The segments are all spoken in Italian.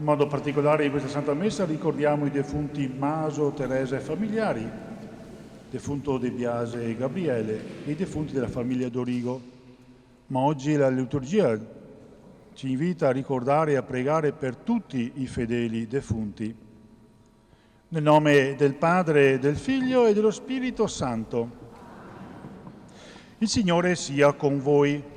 In modo particolare in questa Santa Messa ricordiamo i defunti Maso, Teresa e familiari, defunto De Biase e Gabriele e i defunti della famiglia Dorigo. Ma oggi la liturgia ci invita a ricordare e a pregare per tutti i fedeli defunti. Nel nome del Padre, del Figlio e dello Spirito Santo. Il Signore sia con voi.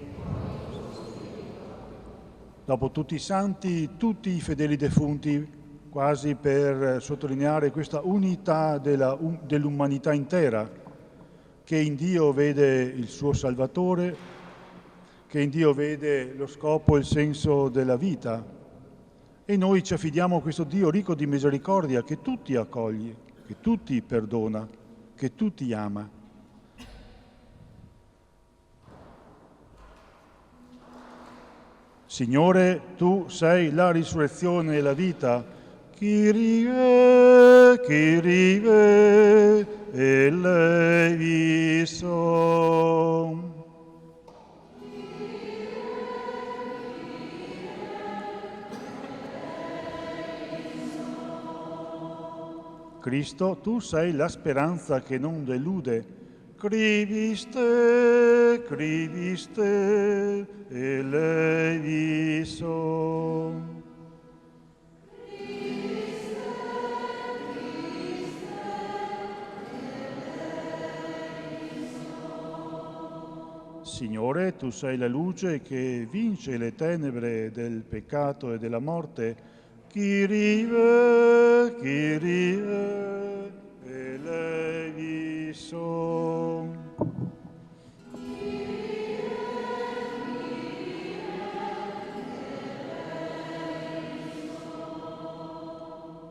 Dopo tutti i santi, tutti i fedeli defunti, quasi per sottolineare questa unità dell'umanità intera, che in Dio vede il suo Salvatore, che in Dio vede lo scopo e il senso della vita. E noi ci affidiamo a questo Dio ricco di misericordia, che tutti accoglie, che tutti perdona, che tutti ama. Signore, tu sei la risurrezione e la vita. Kyrie, Kyrie, eleison. Cristo, tu sei la speranza che non delude. Criviste, Criviste, eleison. Signore, tu sei la luce che vince le tenebre del peccato e della morte. Kyrie, Kyrie, eleison.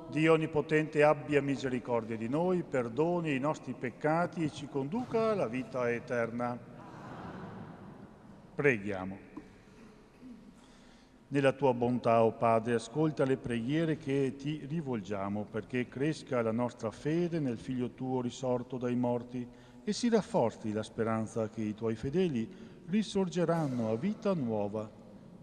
Dio Onnipotente abbia misericordia di noi, perdoni i nostri peccati e ci conduca alla vita eterna. Preghiamo. Nella tua bontà, o Padre, ascolta le preghiere che ti rivolgiamo, perché cresca la nostra fede nel Figlio tuo risorto dai morti e si rafforzi la speranza che i tuoi fedeli risorgeranno a vita nuova.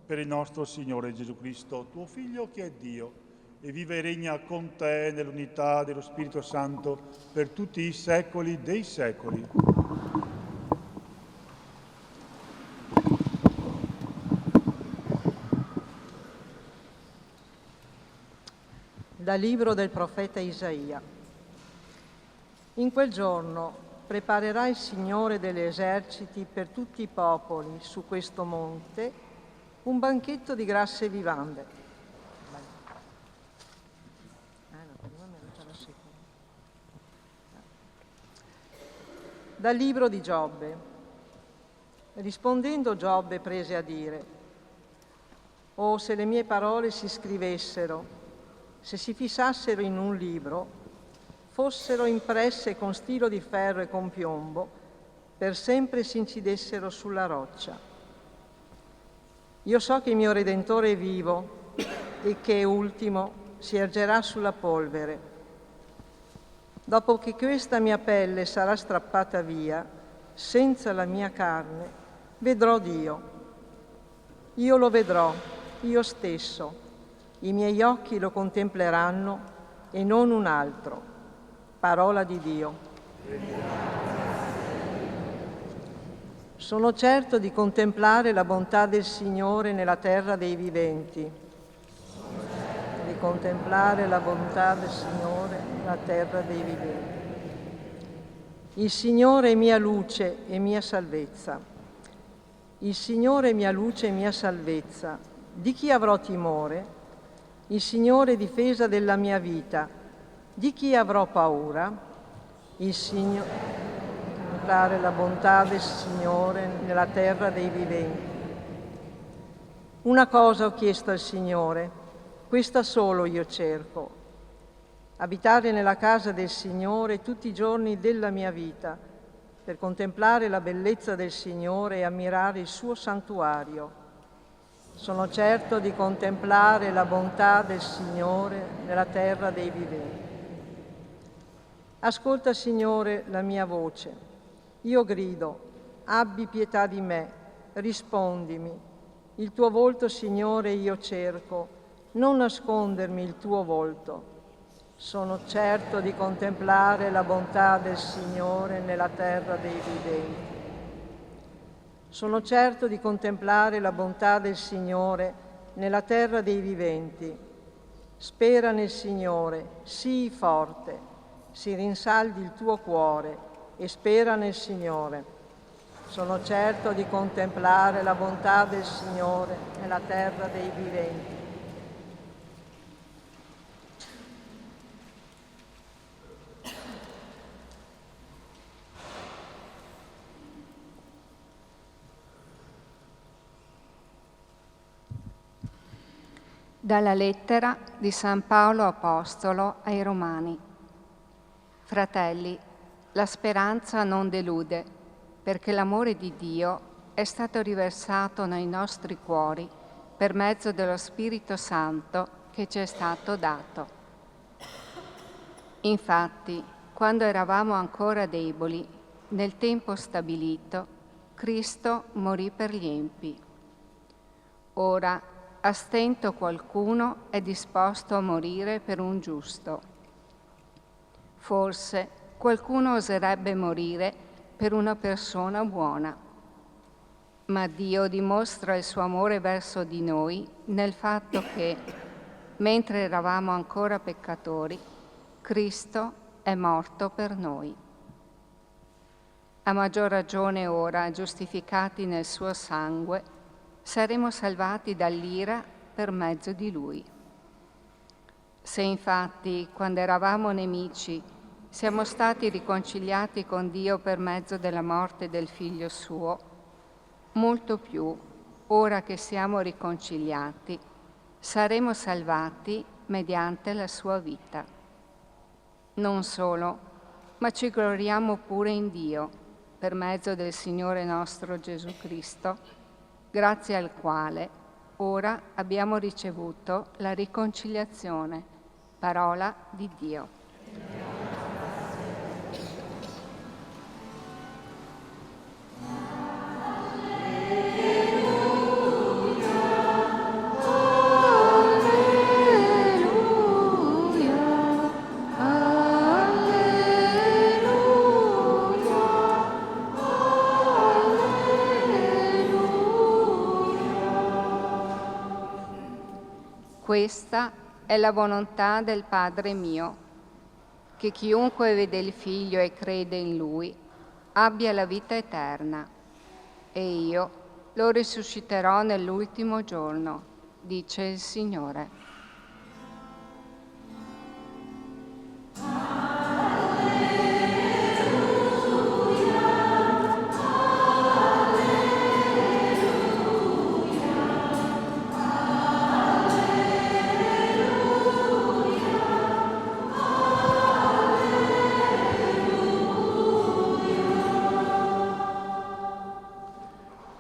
Per il nostro Signore Gesù Cristo, tuo Figlio che è Dio, e vive e regna con te nell'unità dello Spirito Santo per tutti i secoli dei secoli. Dal libro del profeta Isaia. In quel giorno preparerà il Signore degli eserciti per tutti i popoli su questo monte un banchetto di grasse vivande. Dal libro di Giobbe. Rispondendo Giobbe prese a dire: «Oh, se le mie parole si scrivessero, se si fissassero in un libro, fossero impresse con stilo di ferro e con piombo, per sempre si incidessero sulla roccia. Io so che il mio Redentore è vivo e che ultimo si ergerà sulla polvere. Dopo che questa mia pelle sarà strappata via, senza la mia carne, vedrò Dio. Io lo vedrò, io stesso. I miei occhi lo contempleranno e non un altro. Parola di Dio. Sono certo di contemplare la bontà del Signore nella terra dei viventi. Di contemplare la bontà del Signore nella terra dei viventi. Il Signore è mia luce e mia salvezza. Il Signore è mia luce e mia salvezza. Di chi avrò timore? Il Signore è difesa della mia vita. Di chi avrò paura? Il Signore, contemplare la bontà del Signore nella terra dei viventi. Una cosa ho chiesto al Signore, questa solo io cerco: abitare nella casa del Signore tutti i giorni della mia vita, per contemplare la bellezza del Signore e ammirare il suo santuario. Sono certo di contemplare la bontà del Signore nella terra dei viventi. Ascolta, Signore, la mia voce. Io grido, abbi pietà di me, rispondimi. Il tuo volto, Signore, io cerco. non nascondermi il tuo volto. Sono certo di contemplare la bontà del Signore nella terra dei viventi. Sono certo di contemplare la bontà del Signore nella terra dei viventi. Spera nel Signore, sii forte, si rinsaldi il tuo cuore e spera nel Signore. Sono certo di contemplare la bontà del Signore nella terra dei viventi. Dalla lettera di San Paolo Apostolo ai Romani. Fratelli, la speranza non delude, perché l'amore di Dio è stato riversato nei nostri cuori per mezzo dello Spirito Santo che ci è stato dato. Infatti, quando eravamo ancora deboli, nel tempo stabilito, Cristo morì per gli empi. Ora, a stento qualcuno è disposto a morire per un giusto. Forse qualcuno oserebbe morire per una persona buona. Ma Dio dimostra il suo amore verso di noi nel fatto che, mentre eravamo ancora peccatori, Cristo è morto per noi. A maggior ragione ora, giustificati nel suo sangue, saremo salvati dall'ira per mezzo di Lui. Se infatti, quando eravamo nemici, siamo stati riconciliati con Dio per mezzo della morte del Figlio Suo, molto più, ora che siamo riconciliati, saremo salvati mediante la sua vita. Non solo, ma ci gloriamo pure in Dio, per mezzo del Signore nostro Gesù Cristo, grazie al quale ora abbiamo ricevuto la riconciliazione. Parola di Dio. Questa è la volontà del Padre mio, che chiunque vede il Figlio e crede in Lui abbia la vita eterna, e io lo risusciterò nell'ultimo giorno, dice il Signore.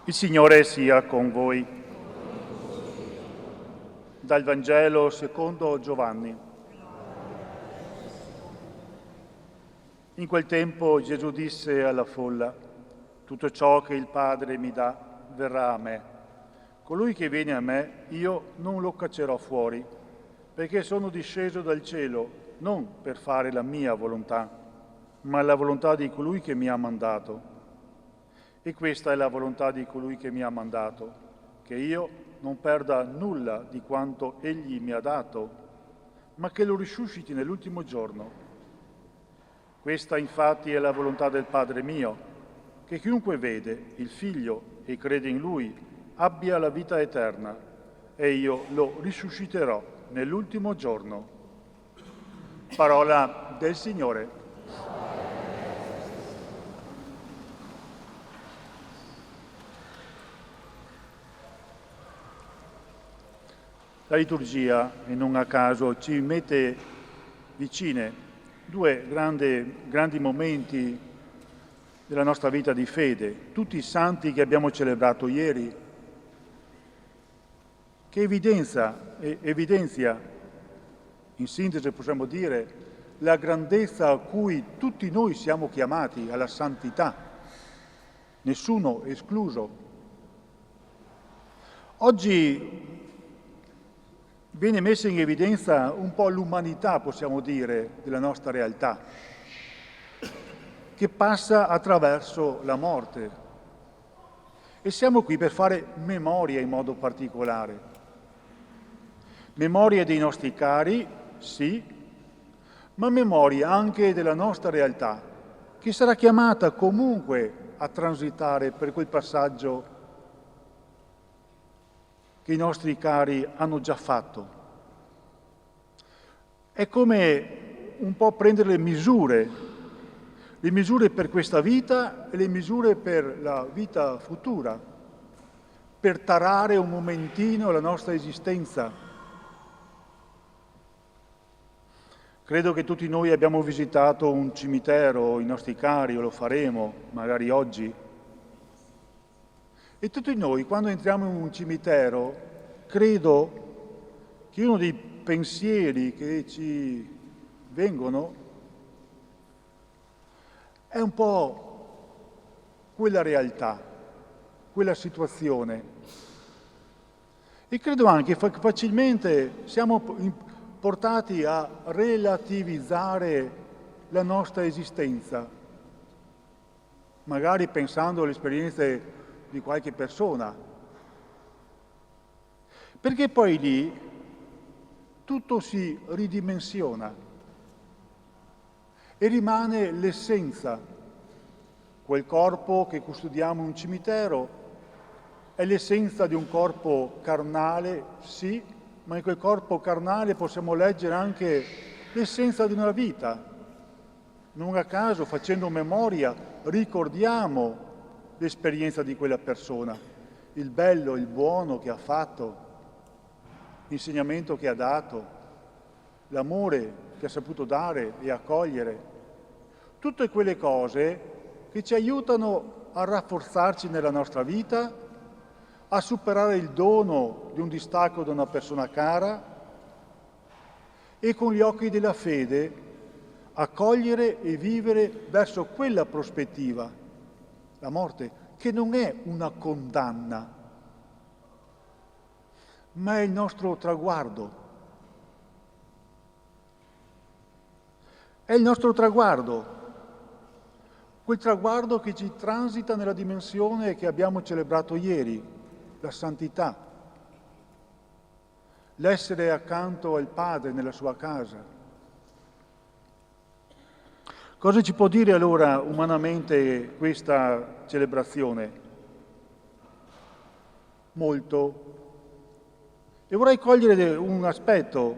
Il Signore sia con voi. Dal Vangelo secondo Giovanni. In quel tempo Gesù disse alla folla: tutto ciò che il Padre mi dà verrà a me. Colui che viene a me, io non lo caccerò fuori, perché sono disceso dal cielo non per fare la mia volontà, ma la volontà di colui che mi ha mandato. E questa è la volontà di colui che mi ha mandato, che io non perda nulla di quanto egli mi ha dato, ma che lo risusciti nell'ultimo giorno. Questa infatti è la volontà del Padre mio, che chiunque vede il Figlio e crede in Lui abbia la vita eterna, e io lo risusciterò nell'ultimo giorno. Parola del Signore. La liturgia, e non a caso, ci mette vicine due grandi momenti della nostra vita di fede, tutti i santi che abbiamo celebrato ieri, che evidenzia, in sintesi possiamo dire, la grandezza a cui tutti noi siamo chiamati, alla santità, nessuno escluso. Oggi viene messa in evidenza un po' l'umanità, possiamo dire, della nostra realtà, che passa attraverso la morte. E siamo qui per fare memoria in modo particolare. Memoria dei nostri cari, sì, ma memoria anche della nostra realtà, che sarà chiamata comunque a transitare per quel passaggio che i nostri cari hanno già fatto. È come un po' prendere le misure per questa vita e le misure per la vita futura, per tarare un momentino la nostra esistenza. Credo che tutti noi abbiamo visitato un cimitero, i nostri cari, o lo faremo, magari oggi. E tutti noi, quando entriamo in un cimitero, credo che uno dei pensieri che ci vengono è un po' quella realtà, quella situazione. E credo anche che facilmente siamo portati a relativizzare la nostra esistenza, magari pensando alle esperienze di qualche persona, perché poi lì tutto si ridimensiona e rimane l'essenza. Quel corpo che custodiamo in un cimitero è l'essenza di un corpo carnale, sì, ma in quel corpo carnale possiamo leggere anche l'essenza di una vita. Non a caso, facendo memoria, ricordiamo l'esperienza di quella persona, il bello, il buono che ha fatto, l'insegnamento che ha dato, l'amore che ha saputo dare e accogliere. Tutte quelle cose che ci aiutano a rafforzarci nella nostra vita, a superare il dono di un distacco da una persona cara e con gli occhi della fede accogliere e vivere verso quella prospettiva, la morte, che non è una condanna, ma è il nostro traguardo. È il nostro traguardo, quel traguardo che ci transita nella dimensione che abbiamo celebrato ieri, la santità, l'essere accanto al Padre nella sua casa. Cosa ci può dire allora umanamente questa celebrazione? Molto. E vorrei cogliere un aspetto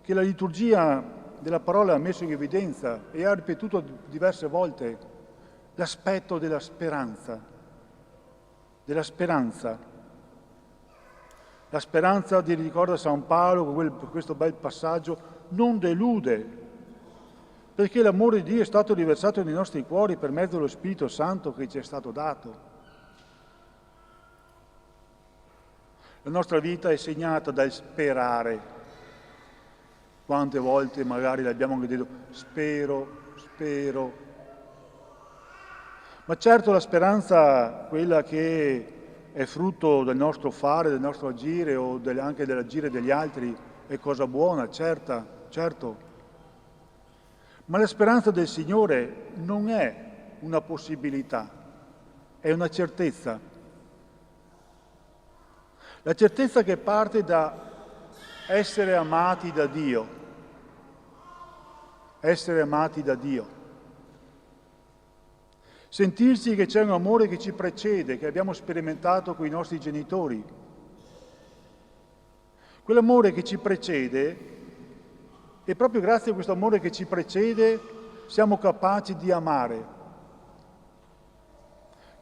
che la liturgia della parola ha messo in evidenza e ha ripetuto diverse volte, l'aspetto della speranza. Della speranza. La speranza, di ricorda San Paolo, con questo bel passaggio, non delude, perché l'amore di Dio è stato riversato nei nostri cuori per mezzo dello Spirito Santo che ci è stato dato. La nostra vita è segnata dal sperare. Quante volte magari l'abbiamo anche detto, spero. Ma certo la speranza, quella che è frutto del nostro fare, del nostro agire o anche dell'agire degli altri, è cosa buona, certo. Ma la speranza del Signore non è una possibilità, è una certezza. La certezza che parte da essere amati da Dio. Essere amati da Dio. Sentirsi che c'è un amore che ci precede, che abbiamo sperimentato con i nostri genitori. Quell'amore che ci precede, e proprio grazie a questo amore che ci precede siamo capaci di amare,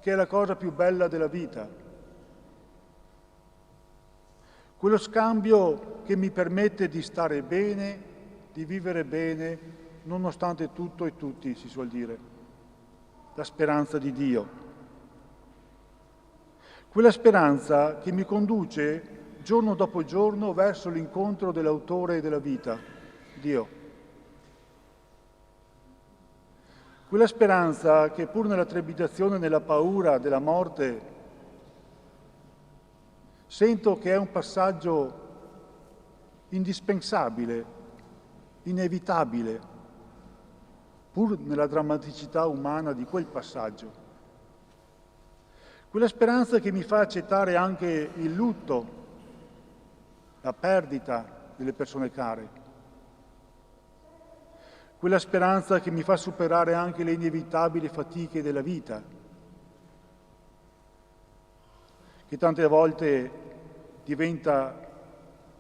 che è la cosa più bella della vita. Quello scambio che mi permette di stare bene, di vivere bene, nonostante tutto e tutti, si suol dire. La speranza di Dio. Quella speranza che mi conduce giorno dopo giorno verso l'incontro dell'autore della vita, Dio. Quella speranza che pur nella trepidazione e nella paura della morte sento che è un passaggio indispensabile, inevitabile, pur nella drammaticità umana di quel passaggio. Quella speranza che mi fa accettare anche il lutto, la perdita delle persone care. Quella speranza che mi fa superare anche le inevitabili fatiche della vita, che tante volte diventa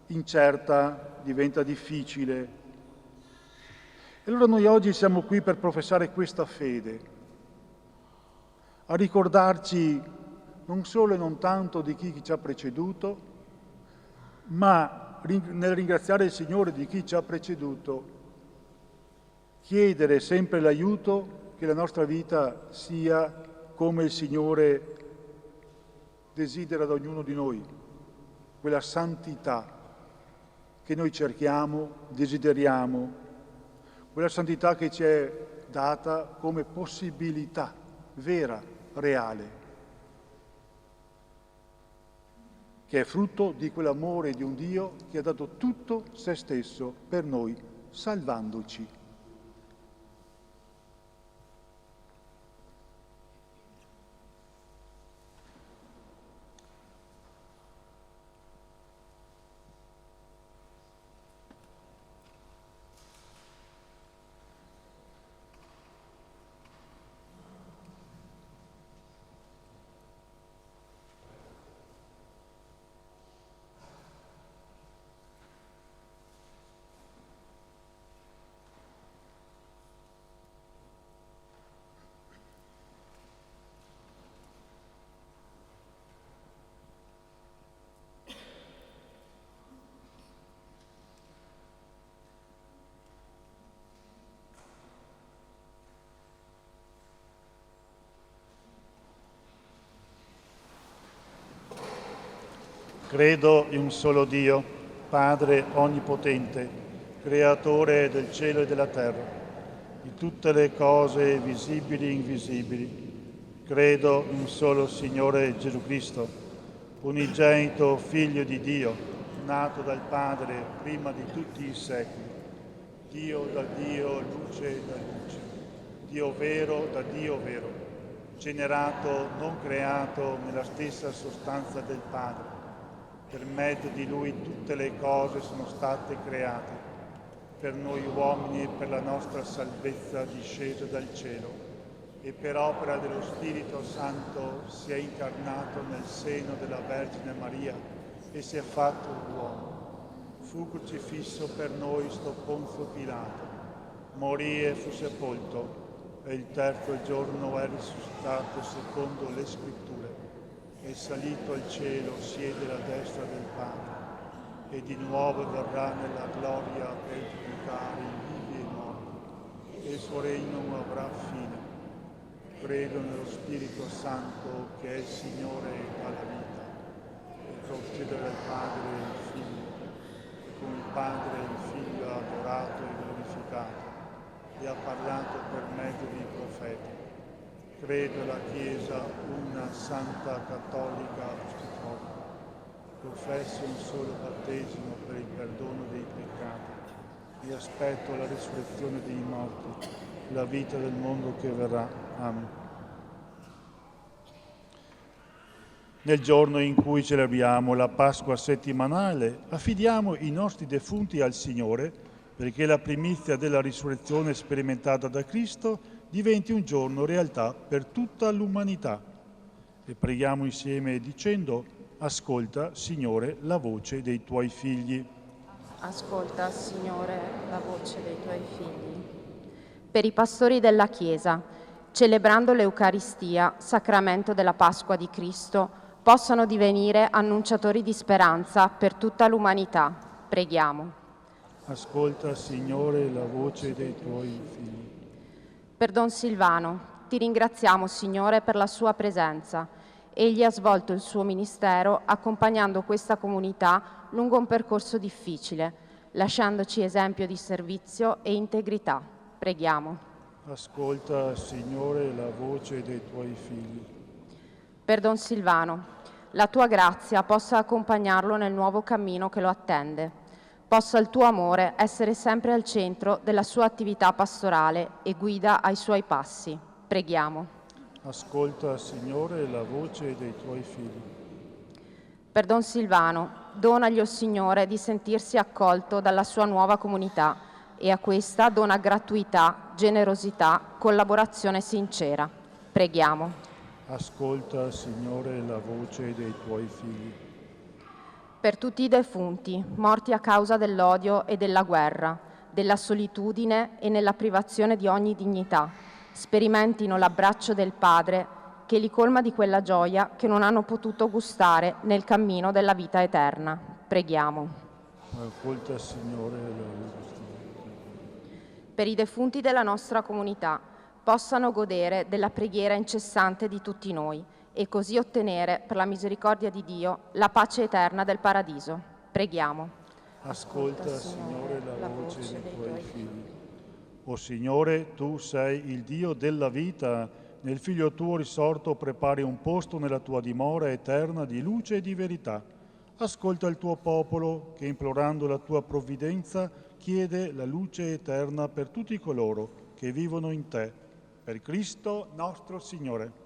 incerta, diventa difficile. E allora noi oggi siamo qui per professare questa fede, a ricordarci non solo e non tanto di chi ci ha preceduto, ma nel ringraziare il Signore di chi ci ha preceduto, chiedere sempre l'aiuto che la nostra vita sia come il Signore desidera da ognuno di noi, quella santità che noi cerchiamo, desideriamo, quella santità che ci è data come possibilità vera, reale, che è frutto di quell'amore di un Dio che ha dato tutto se stesso per noi, salvandoci. Credo in un solo Dio, Padre onnipotente, creatore del cielo e della terra, di tutte le cose visibili e invisibili. Credo in un solo Signore Gesù Cristo, unigenito Figlio di Dio, nato dal Padre prima di tutti i secoli, Dio da Dio, luce da luce, Dio vero da Dio vero, generato, non creato, nella stessa sostanza del Padre. Per mezzo di Lui tutte le cose sono state create, per noi uomini e per la nostra salvezza disceso dal cielo, e per opera dello Spirito Santo si è incarnato nel seno della Vergine Maria e si è fatto uomo. Fu crocifisso per noi sto Ponzio Pilato, morì e fu sepolto, e il terzo giorno è risuscitato secondo le Scritture. È salito al cielo, siede alla destra del Padre, e di nuovo verrà nella gloria per giudicare i vivi e i morti, e il suo regno non avrà fine. Credo nello Spirito Santo, che è il Signore dalla vita, e procede dal Padre e il Figlio, e con il Padre e il Figlio ha adorato e glorificato, e ha parlato per mezzo dei profeti. Credo alla Chiesa, una santa, cattolica, apostolica. Professo un solo battesimo per il perdono dei peccati e aspetto la risurrezione dei morti, la vita del mondo che verrà. Amen. Nel giorno in cui celebriamo la Pasqua settimanale, affidiamo i nostri defunti al Signore, perché la primizia della risurrezione sperimentata da Cristo diventi un giorno realtà per tutta l'umanità. E preghiamo insieme dicendo: ascolta, Signore, la voce dei Tuoi figli. Ascolta, Signore, la voce dei Tuoi figli. Per i pastori della Chiesa, celebrando l'Eucaristia, sacramento della Pasqua di Cristo, possano divenire annunciatori di speranza per tutta l'umanità. Preghiamo. Ascolta, Signore, la voce dei Tuoi figli. Per Don Silvano, ti ringraziamo, Signore, per la sua presenza. Egli ha svolto il suo ministero accompagnando questa comunità lungo un percorso difficile, lasciandoci esempio di servizio e integrità. Preghiamo. Ascolta, Signore, la voce dei Tuoi figli. Per Don Silvano, la Tua grazia possa accompagnarlo nel nuovo cammino che lo attende. possa il tuo amore essere sempre al centro della sua attività pastorale e guida ai suoi passi. Preghiamo. Ascolta, Signore, la voce dei tuoi figli. Per Don Silvano, donagli, o Signore, di sentirsi accolto dalla sua nuova comunità e a questa dona gratuità, generosità, collaborazione sincera. Preghiamo. Ascolta, Signore, la voce dei tuoi figli. Per tutti i defunti, morti a causa dell'odio e della guerra, della solitudine e nella privazione di ogni dignità, sperimentino l'abbraccio del Padre che li colma di quella gioia che non hanno potuto gustare nel cammino della vita eterna. Preghiamo. Ascolta, Signore, la voce. Per i defunti della nostra comunità, possano godere della preghiera incessante di tutti noi e così ottenere, per la misericordia di Dio, la pace eterna del paradiso. Preghiamo. Ascolta, Signore, la voce dei tuoi figli. O Signore, tu sei il Dio della vita, nel Figlio tuo risorto prepari un posto nella tua dimora eterna di luce e di verità. Ascolta il tuo popolo che, implorando la tua provvidenza, chiede la luce eterna per tutti coloro che vivono in te. Per Cristo nostro Signore.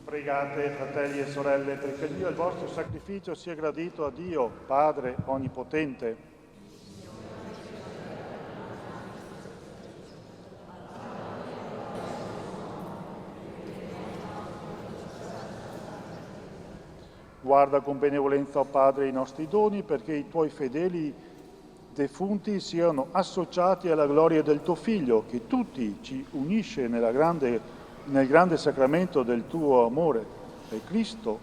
Pregate, fratelli e sorelle, perché Dio il vostro sacrificio sia gradito a Dio, Padre Onnipotente. Guarda con benevolenza, o Padre, i nostri doni, perché i tuoi fedeli defunti siano associati alla gloria del tuo Figlio, che tutti ci unisce nel grande sacramento del tuo amore, per Cristo.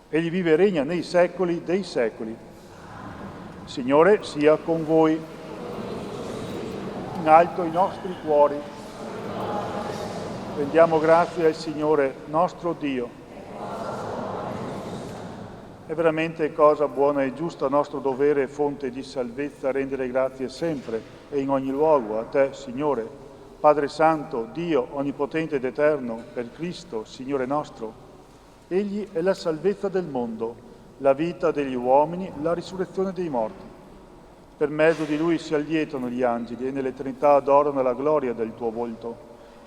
Egli vive e regna nei secoli dei secoli. Signore, sia con voi. In alto i nostri cuori. Rendiamo grazie al Signore nostro Dio. È veramente cosa buona e giusta, nostro dovere e fonte di salvezza, rendere grazie sempre e in ogni luogo a te, Signore, Padre Santo, Dio Onnipotente ed Eterno, per Cristo, Signore nostro. Egli è la salvezza del mondo, la vita degli uomini, la risurrezione dei morti. Per mezzo di Lui si allietano gli angeli e nell'eternità adorano la gloria del tuo volto.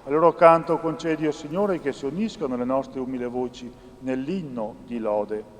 Al loro canto concedi, o Signore, che si uniscano le nostre umili voci nell'inno di lode.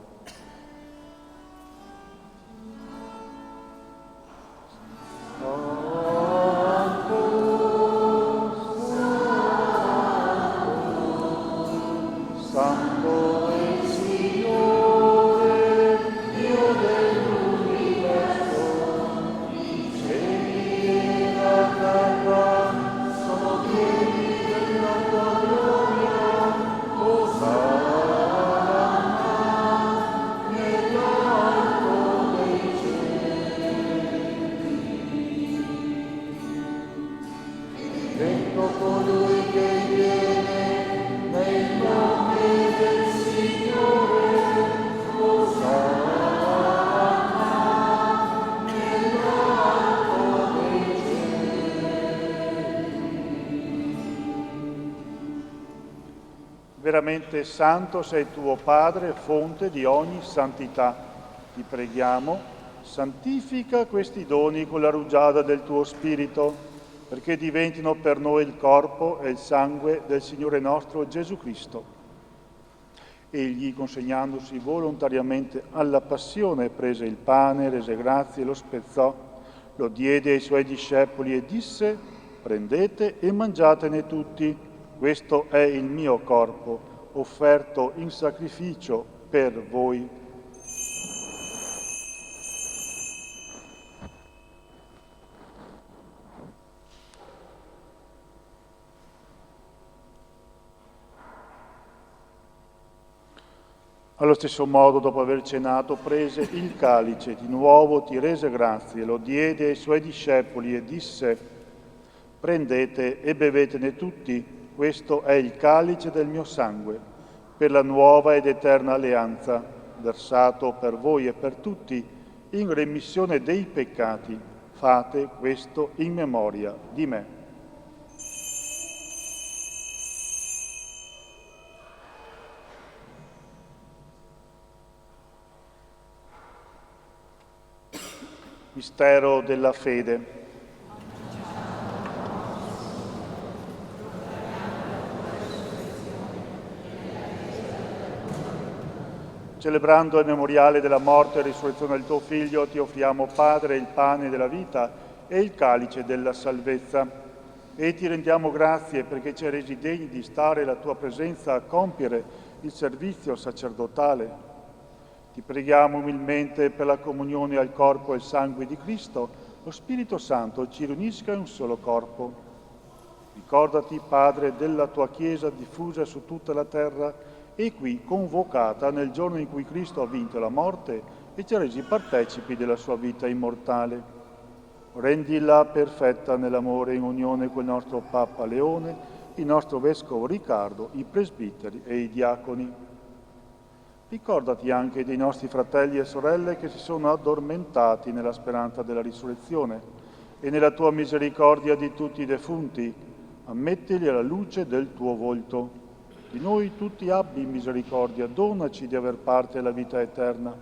veramente santo sei tuo Padre, fonte di ogni santità. Ti preghiamo, santifica questi doni con la rugiada del tuo Spirito, perché diventino per noi il corpo e il sangue del Signore nostro Gesù Cristo. Egli, consegnandosi volontariamente alla passione, prese il pane, rese grazie, lo spezzò, lo diede ai suoi discepoli e disse: prendete e mangiatene tutti, questo è il mio corpo, offerto in sacrificio per voi. Allo stesso modo, dopo aver cenato, prese il calice, di nuovo ti rese grazie, lo diede ai suoi discepoli e disse: prendete e bevetene tutti, questo è il calice del mio sangue, per la nuova ed eterna alleanza, versato per voi e per tutti, in remissione dei peccati. Fate questo in memoria di me. Mistero della fede. Celebrando il memoriale della morte e risurrezione del tuo Figlio, ti offriamo, Padre, il pane della vita e il calice della salvezza. E ti rendiamo grazie perché ci hai resi degni di stare alla tua presenza a compiere il servizio sacerdotale. Ti preghiamo umilmente per la comunione al corpo e al sangue di Cristo, lo Spirito Santo ci riunisca in un solo corpo. Ricordati, Padre, della tua Chiesa diffusa su tutta la terra e qui convocata nel giorno in cui Cristo ha vinto la morte e ci ha resi partecipi della sua vita immortale. Rendila perfetta nell'amore in unione col nostro Papa Leone, il nostro Vescovo Riccardo, i presbiteri e i diaconi. Ricordati anche dei nostri fratelli e sorelle che si sono addormentati nella speranza della risurrezione e nella tua misericordia di tutti i defunti, ammettili alla luce del tuo volto. Di noi tutti abbi misericordia, donaci di aver parte alla vita eterna,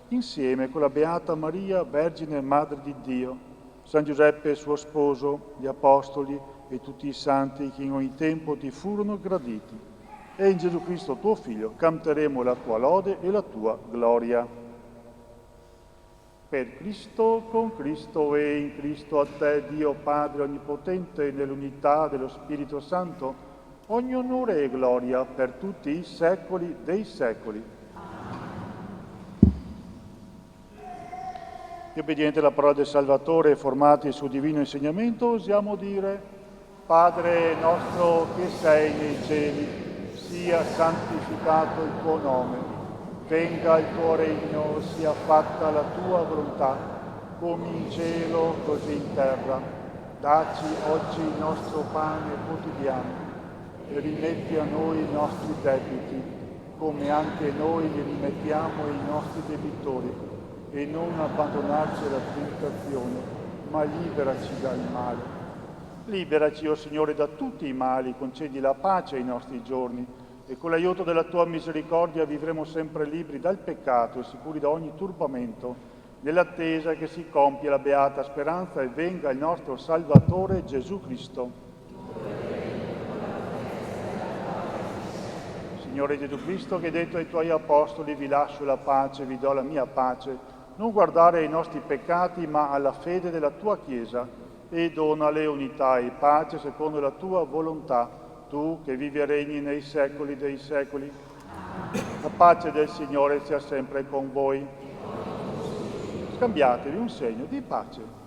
insieme con la Beata Maria, Vergine e Madre di Dio, San Giuseppe suo sposo, gli Apostoli e tutti i santi che in ogni tempo ti furono graditi. E in Gesù Cristo tuo Figlio canteremo la tua lode e la tua gloria. Per Cristo, con Cristo e in Cristo, a te, Dio Padre Onnipotente, nell'unità dello Spirito Santo, ogni onore e gloria per tutti i secoli dei secoli. E obbediente alla parola del Salvatore, formati sul divino insegnamento, osiamo dire: Padre nostro che sei nei cieli, sia santificato il tuo nome, venga il tuo regno, sia fatta la tua volontà, come in cielo così in terra. Dacci oggi il nostro pane quotidiano e rimetti a noi i nostri debiti, come anche noi li rimettiamo ai nostri debitori, e non abbandonarci alla tentazione, ma liberaci dal male. Liberaci, o Signore, da tutti i mali, concedi la pace ai nostri giorni e con l'aiuto della tua misericordia vivremo sempre liberi dal peccato e sicuri da ogni turbamento, nell'attesa che si compia la beata speranza e venga il nostro Salvatore Gesù Cristo. Signore Gesù Cristo, che hai detto ai tuoi apostoli: vi lascio la pace, vi do la mia pace, non guardare ai nostri peccati ma alla fede della tua Chiesa, e donale unità e pace secondo la tua volontà, tu che vivi e regni nei secoli dei secoli. La pace del Signore sia sempre con voi. Scambiatevi un segno di pace.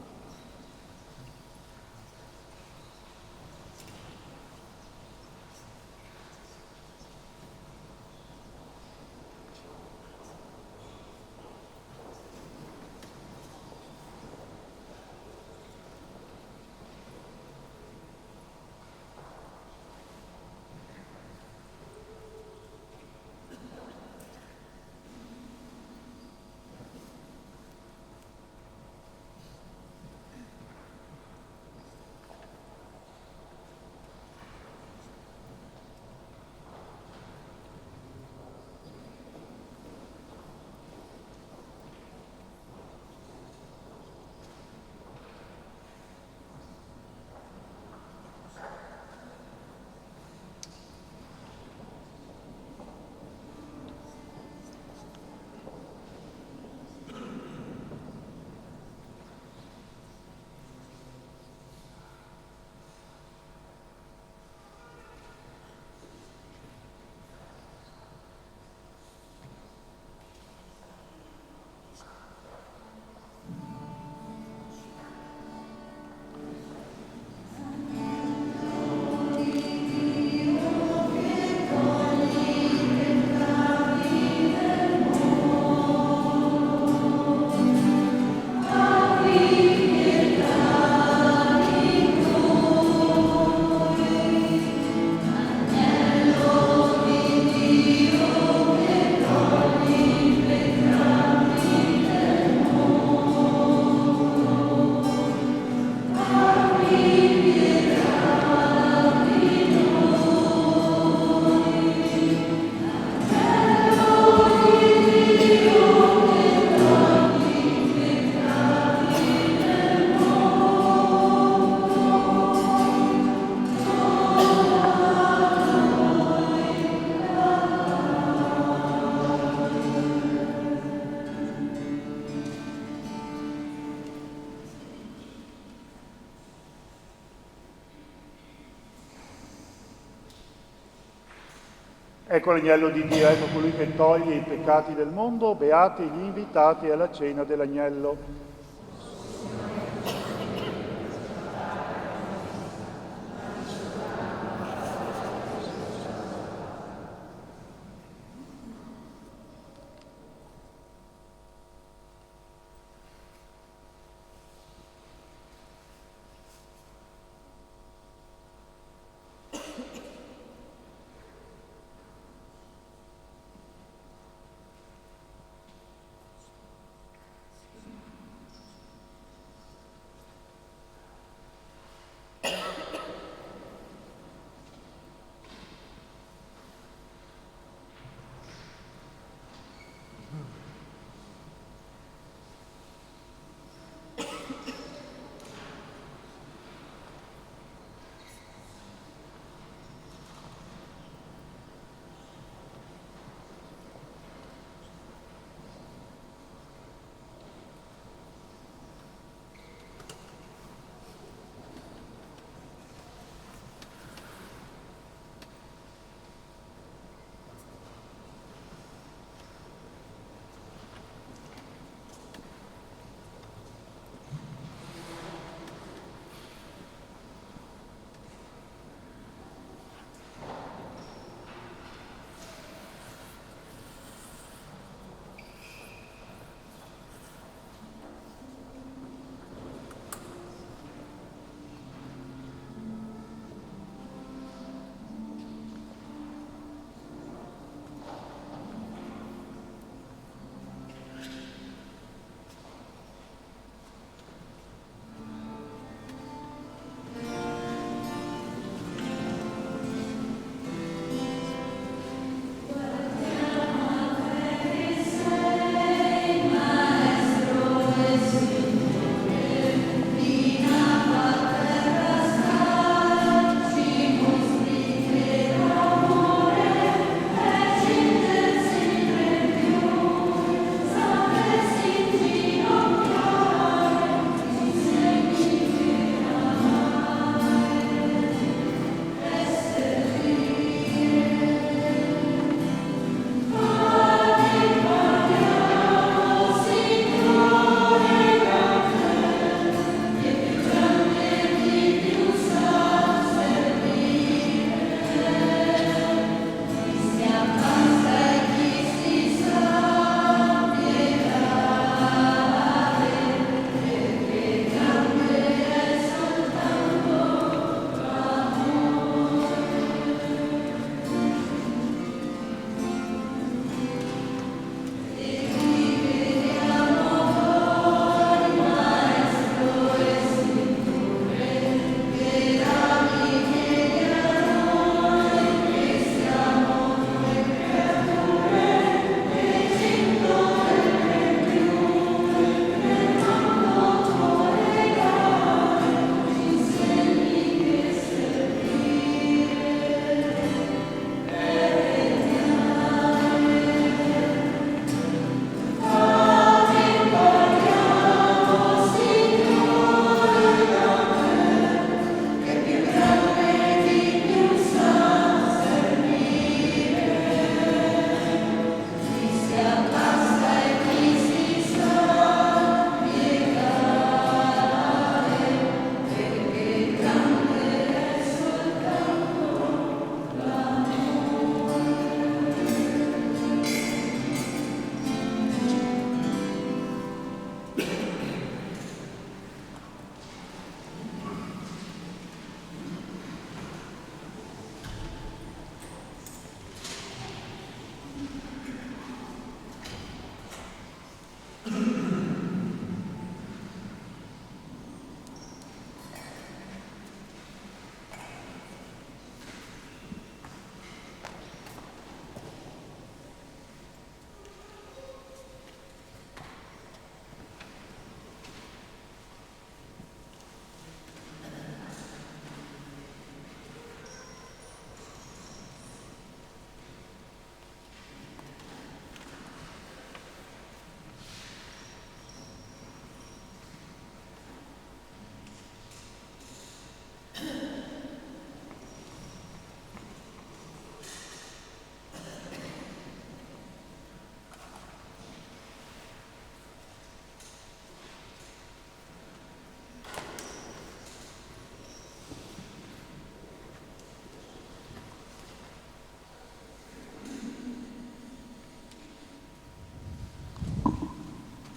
Ecco l'agnello di Dio, ecco colui che toglie i peccati del mondo, beati gli invitati alla cena dell'agnello.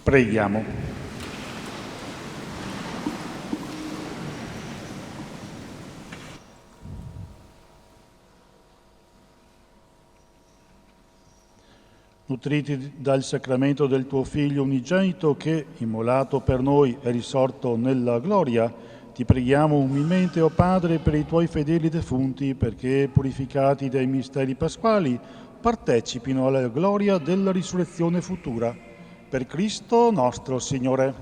Preghiamo. Nutriti dal sacramento del tuo Figlio unigenito che, immolato per noi, è risorto nella gloria, ti preghiamo umilmente, o Padre, per i tuoi fedeli defunti, perché, purificati dai misteri pasquali, partecipino alla gloria della risurrezione futura. Per Cristo nostro Signore.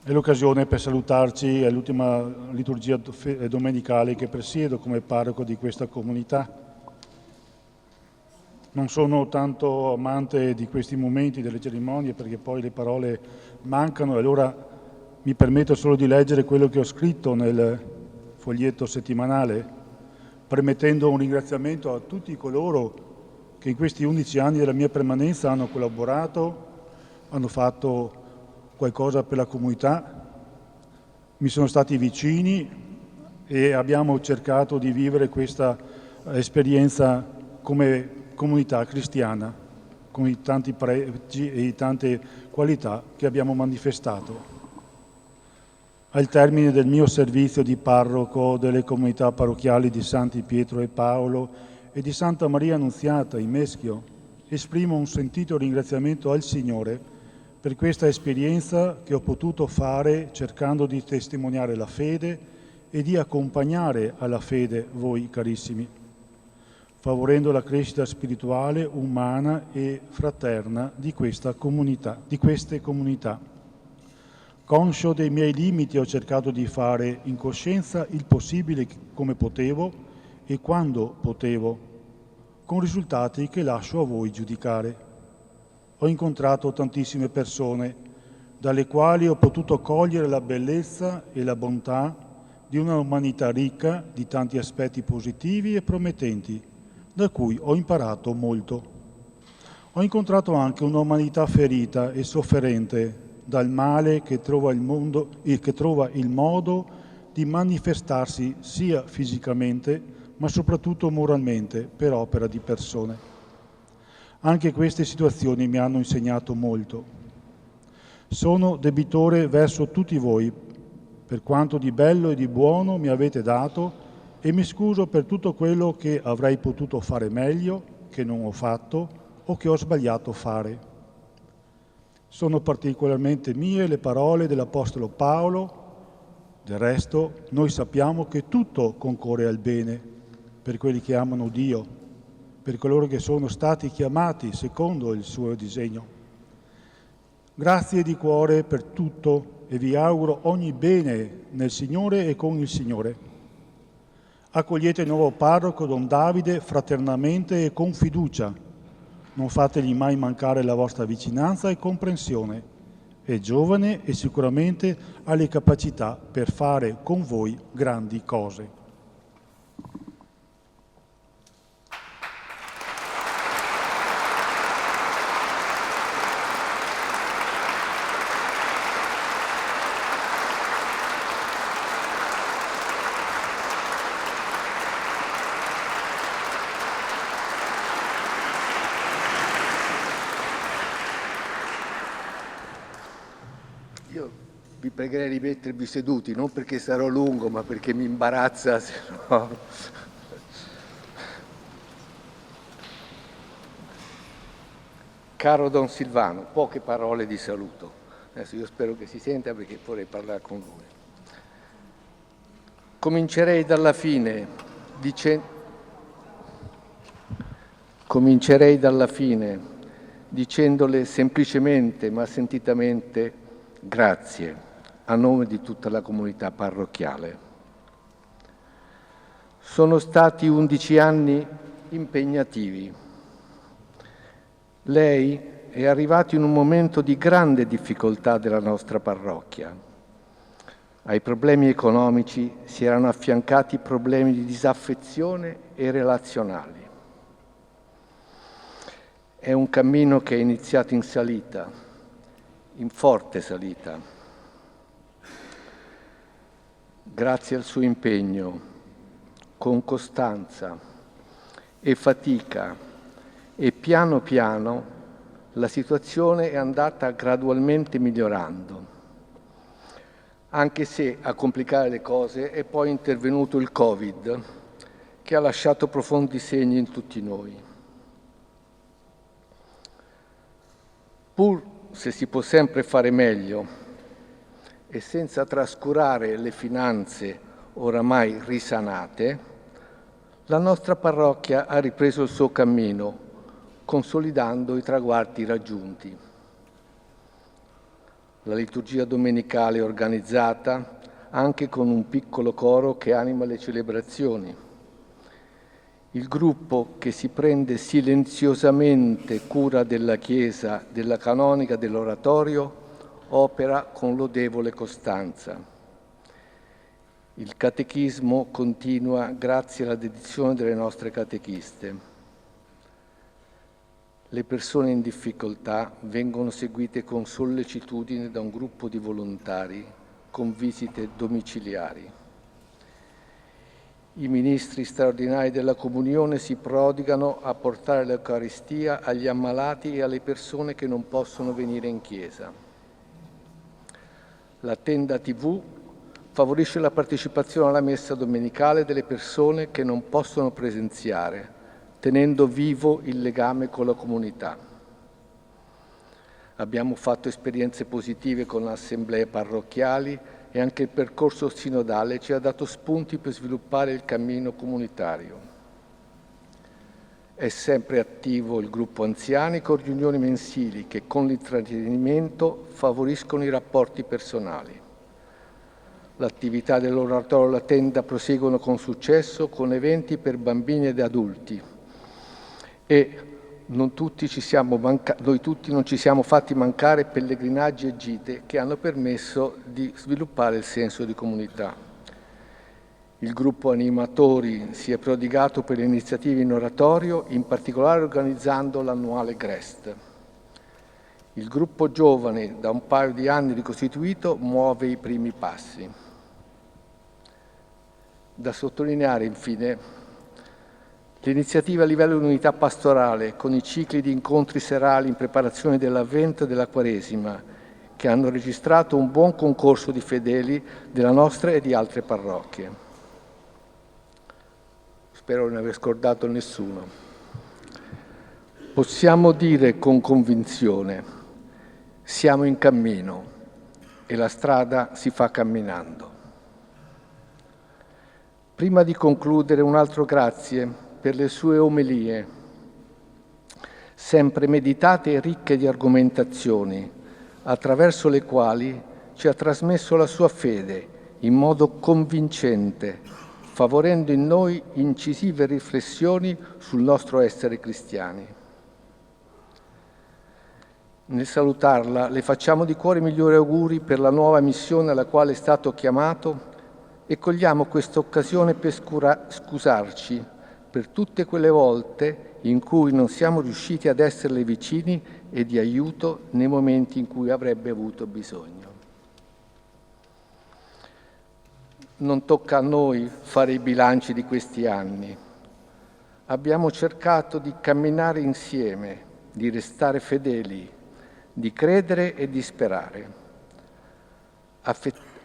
È l'occasione per salutarci, è l'ultima liturgia domenicale che presiedo come parroco di questa comunità. Non sono tanto amante di questi momenti, delle cerimonie, perché poi le parole mancano, e allora mi permetto solo di leggere quello che ho scritto nel foglietto settimanale, permettendo un ringraziamento a tutti coloro che in questi 11 anni della mia permanenza hanno collaborato, hanno fatto qualcosa per la comunità, mi sono stati vicini e abbiamo cercato di vivere questa esperienza come comunità cristiana, con i tanti pregi e i tante qualità che abbiamo manifestato. Al termine del mio servizio di parroco delle comunità parrocchiali di Santi Pietro e Paolo e di Santa Maria Annunziata in Meschio, esprimo un sentito ringraziamento al Signore per questa esperienza che ho potuto fare cercando di testimoniare la fede e di accompagnare alla fede voi carissimi, favorendo la crescita spirituale, umana e fraterna di queste comunità. Conscio dei miei limiti ho cercato di fare in coscienza il possibile come potevo e quando potevo, con risultati che lascio a voi giudicare. Ho incontrato tantissime persone, dalle quali ho potuto cogliere la bellezza e la bontà di una umanità ricca di tanti aspetti positivi e promettenti, da cui ho imparato molto. Ho incontrato anche un'umanità ferita e sofferente dal male che trova il modo di manifestarsi sia fisicamente, ma soprattutto moralmente, per opera di persone. Anche queste situazioni mi hanno insegnato molto. Sono debitore verso tutti voi, per quanto di bello e di buono mi avete dato, e mi scuso per tutto quello che avrei potuto fare meglio, che non ho fatto o che ho sbagliato fare. Sono particolarmente mie le parole dell'Apostolo Paolo. Del resto, noi sappiamo che tutto concorre al bene per quelli che amano Dio, per coloro che sono stati chiamati secondo il suo disegno. Grazie di cuore per tutto e vi auguro ogni bene nel Signore e con il Signore. Accogliete il nuovo parroco Don Davide fraternamente e con fiducia. Non fategli mai mancare la vostra vicinanza e comprensione. È giovane e sicuramente ha le capacità per fare con voi grandi cose. Vi pregherei di mettervi seduti, non perché sarò lungo, ma perché mi imbarazza, se no. Caro Don Silvano, poche parole di saluto. Adesso io spero che si senta perché vorrei parlare con lui. Comincerei dalla fine dicendole semplicemente ma sentitamente grazie a nome di tutta la comunità parrocchiale. Sono stati 11 anni impegnativi. Lei è arrivato in un momento di grande difficoltà della nostra parrocchia. Ai problemi economici si erano affiancati problemi di disaffezione e relazionali. È un cammino che è iniziato in salita, in forte salita. Grazie al suo impegno, con costanza e fatica e piano piano la situazione è andata gradualmente migliorando, anche se a complicare le cose è poi intervenuto il Covid, che ha lasciato profondi segni in tutti noi. Pur se si può sempre fare meglio e senza trascurare le finanze oramai risanate, la nostra parrocchia ha ripreso il suo cammino, consolidando i traguardi raggiunti. La liturgia domenicale è organizzata anche con un piccolo coro che anima le celebrazioni. Il gruppo che si prende silenziosamente cura della Chiesa, della canonica, dell'oratorio, opera con lodevole costanza. Il catechismo continua grazie alla dedizione delle nostre catechiste. Le persone in difficoltà vengono seguite con sollecitudine da un gruppo di volontari con visite domiciliari. I ministri straordinari della comunione si prodigano a portare l'Eucaristia agli ammalati e alle persone che non possono venire in chiesa. La tenda TV favorisce la partecipazione alla messa domenicale delle persone che non possono presenziare, tenendo vivo il legame con la comunità. Abbiamo fatto esperienze positive con assemblee parrocchiali e anche il percorso sinodale ci ha dato spunti per sviluppare il cammino comunitario. È sempre attivo il gruppo anziani con riunioni mensili che con l'intrattenimento favoriscono i rapporti personali. L'attività dell'oratorio e la tenda proseguono con successo con eventi per bambini ed adulti e noi tutti non ci siamo fatti mancare pellegrinaggi e gite che hanno permesso di sviluppare il senso di comunità. Il gruppo animatori si è prodigato per le iniziative in oratorio, in particolare organizzando l'annuale Grest. Il gruppo giovane, da un paio di anni ricostituito, muove i primi passi. Da sottolineare, infine, l'iniziativa a livello di unità pastorale con i cicli di incontri serali in preparazione dell'Avvento e della Quaresima, che hanno registrato un buon concorso di fedeli della nostra e di altre parrocchie. Spero di non aver scordato nessuno. Possiamo dire con convinzione: siamo in cammino e la strada si fa camminando. Prima di concludere, un altro grazie per le sue omelie, sempre meditate e ricche di argomentazioni, attraverso le quali ci ha trasmesso la sua fede in modo convincente, favorendo in noi incisive riflessioni sul nostro essere cristiani. Nel salutarla le facciamo di cuore i migliori auguri per la nuova missione alla quale è stato chiamato e cogliamo questa occasione per scusarci per tutte quelle volte in cui non siamo riusciti ad esserle vicini e di aiuto nei momenti in cui avrebbe avuto bisogno. Non tocca a noi fare i bilanci di questi anni. Abbiamo cercato di camminare insieme, di restare fedeli, di credere e di sperare.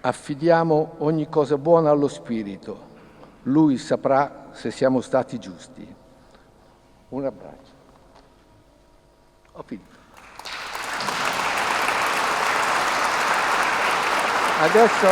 Affidiamo ogni cosa buona allo Spirito. Lui saprà se siamo stati giusti. Un abbraccio. Ho finito. Adesso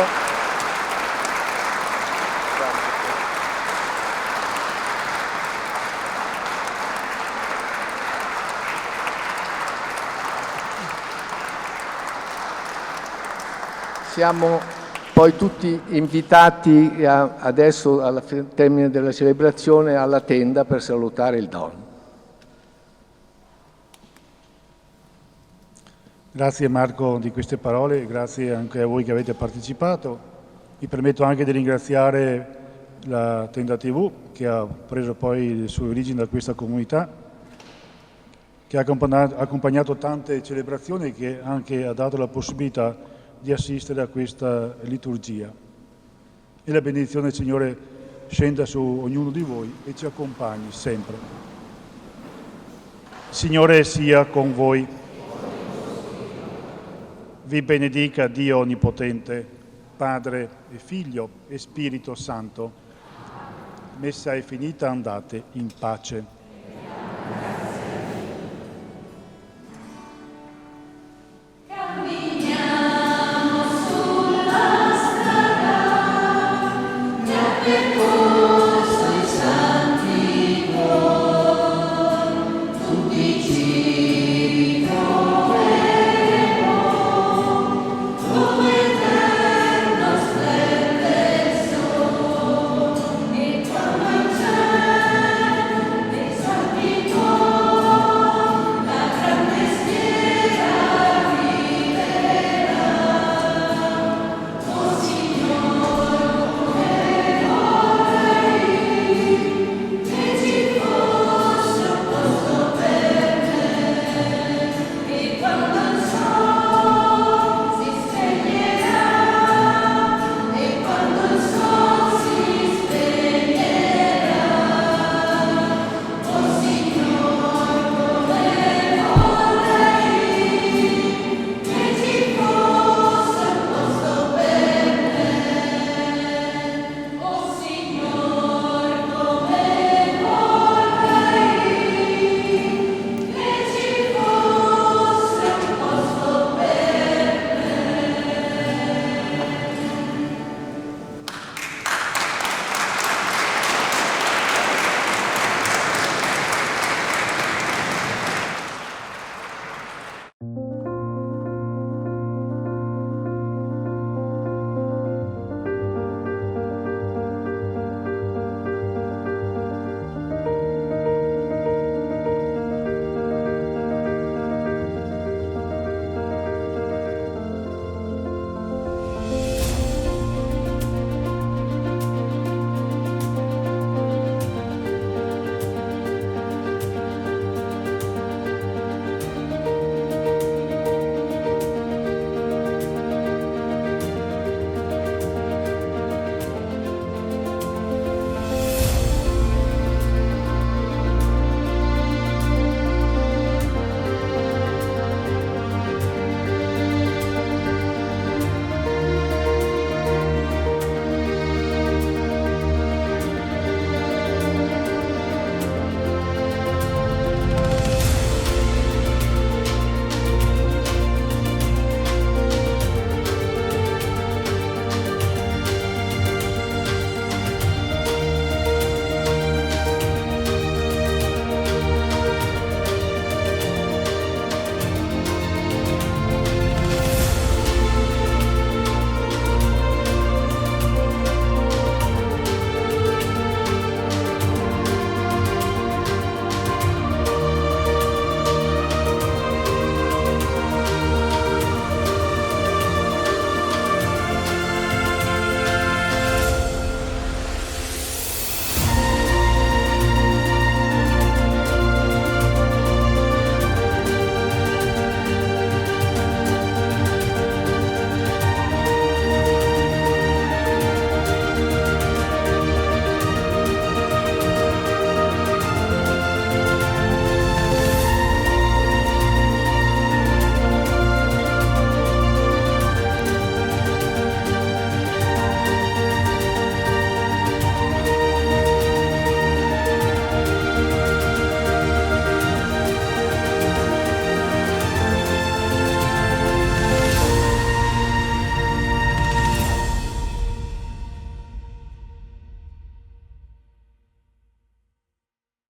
siamo poi tutti invitati adesso, al termine della celebrazione, alla tenda per salutare il Don. Grazie Marco di queste parole, grazie anche a voi che avete partecipato. Mi permetto anche di ringraziare la Tenda TV che ha preso poi le sue origini da questa comunità, che ha accompagnato tante celebrazioni e che anche ha dato la possibilità di assistere a questa liturgia. E la benedizione del Signore scenda su ognuno di voi e ci accompagni sempre. Signore sia con voi. Vi benedica Dio Onnipotente, Padre e Figlio e Spirito Santo. Messa è finita, andate in pace.